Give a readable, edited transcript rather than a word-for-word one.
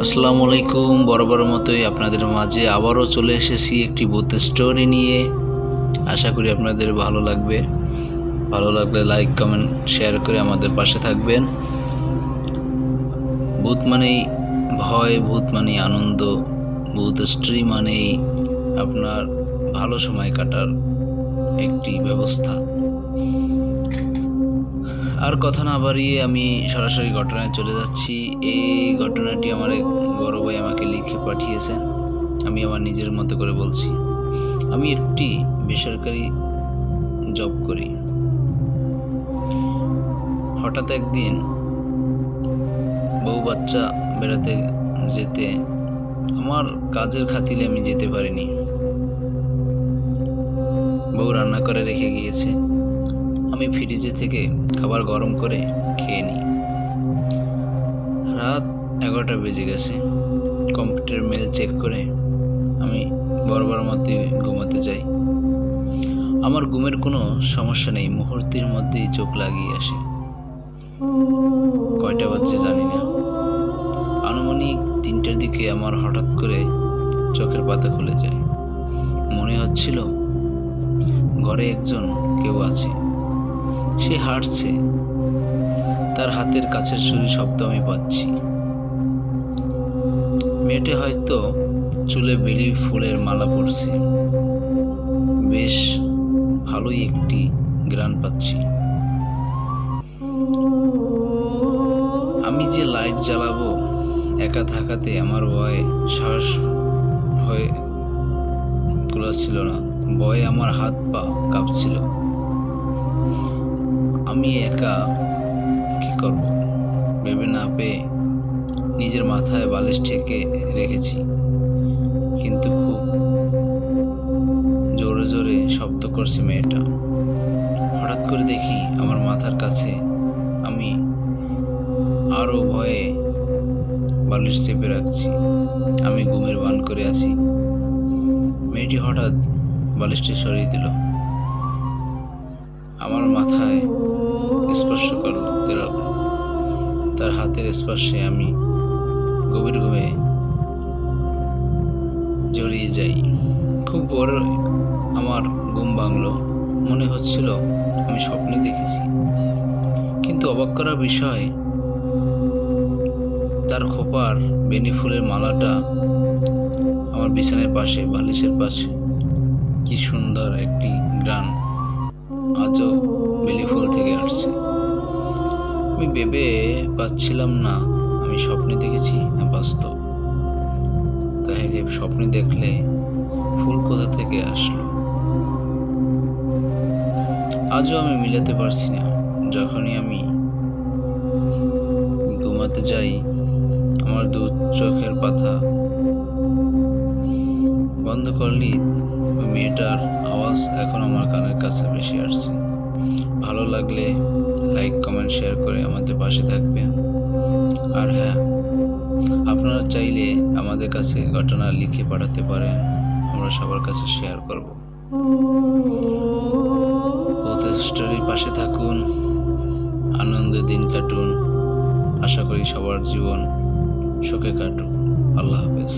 আসসালামু আলাইকুম। বরাবর মতোই আপনাদের মাঝে আবারও চলে এসেছি একটি ভূত স্টোরি নিয়ে। আশা করি আপনাদের ভালো লাগবে। ভালো লাগলে লাইক কমেন্ট শেয়ার করে আমাদের পাশে থাকবেন। ভূত মানেই ভয়, ভূত মানেই আনন্দ, ভূত স্টোরি মানেই আপনার ভালো সময় কাটার একটি ব্যবস্থা। আর কথা না বাড়িয়ে আমি সরাসরি ঘটনায় চলে যাচ্ছি। এই ঘটনাটি আমার এক বড় ভাই আমাকে লিখে পাঠিয়েছেন। আমি আমার নিজের মতো করে বলছি। আমি একটি বেসরকারি জব করি। হঠাৎ একদিন বউ বাচ্চা বেড়াতে যেতে আমার কাজের খাতিরে আমি যেতে পারিনি। বউ রান্না করে রেখে গিয়েছে। আমি ফ্রিজে থেকে খাবার গরম করে খেয়ে নিই। রাত 11টা বেজে গেছে। কম্পিউটার মেল চেক করে আমি বরাবর মধ্যে ঘুমাতে যাই। আমার ঘুমের কোনো সমস্যা নেই, মুহূর্তের মধ্যেই চোখ লাগিয়ে আসে। কয়টা বাজছে জানি না, আনুমানিক 3টার দিকে আমার হঠাৎ করে চোখের পাতা খুলে যায়। মনে হচ্ছিল ঘরে একজন কেউ আছে। সে হাঁটছে, তার হাতের কাছের ছুরি শব্দ আমি পাচ্ছি। মেয়েটা হয়তো চুলে বেলি ফুলের মালা পরছে। বেশ ভালোই একটি ঘ্রাণ পাচ্ছি। আমি যে লাইট জ্বালাবো একা থাকাতে আমার ভয়ে সাহস হয়ে কুলাচ্ছিল না। ভয়ে আমার হাত পা কাঁপছিল। আমি একা কি করব ভেবে না পেয়ে নিজের মাথায় বালিশ ঠেকে রেখেছি, কিন্তু খুব জোরে জোরে শব্দ করছে মেয়েটা। হঠাৎ করে দেখি আমার মাথার কাছে। আমি আরো ভয়ে বালিশ চেপে রাখছি। আমি ঘুমের ভান করে আছি। মেয়েটি হঠাৎ বালিশটি সরিয়ে দিল, আমার মাথায় স্পর্শ করল। তার হাতের স্পর্শে আমি গভীর ঘুমে জড়িয়ে যাই। খুব বড় আমার ঘুম ভাঙলো। মনে হচ্ছিল আমি স্বপ্নে দেখেছি। কিন্তু অবাক করার বিষয়, তার খোপার বেনি ফুলের মালাটা আমার বিছানার পাশে, বালিশের পাশে। কি সুন্দর একটি ঘ্রাণ আজও বেলি ফুল থেকে আসছে। আমি ভেবে পাচ্ছিলাম না আমি স্বপ্নে দেখেছি না বাস্তব। তাহলে স্বপ্নে দেখলে ফুল কোথা থেকে আসলো আজও আমি মিলাতে পারছি না। যখনই আমি ঘুমাতে যাই আমার দু চোখের পাতা বন্ধ করলেই ওই মেয়েটার আওয়াজ এখন আমার কানের কাছে বেশি আসছে। ভালো লাগলে লাইক কমেন্ট শেয়ার করে আমাদের পাশে থাকবেন। আর হ্যাঁ, আপনারা চাইলে আমাদের কাছে ঘটনা লিখে পাঠাতে পারেন, আমরা সবার কাছে শেয়ার করব। ভূত স্টোরির পাশে থাকুন, আনন্দে দিন কাটুন। আশা করি সবার জীবন সুখে কাটুক। আল্লাহ হাফেজ।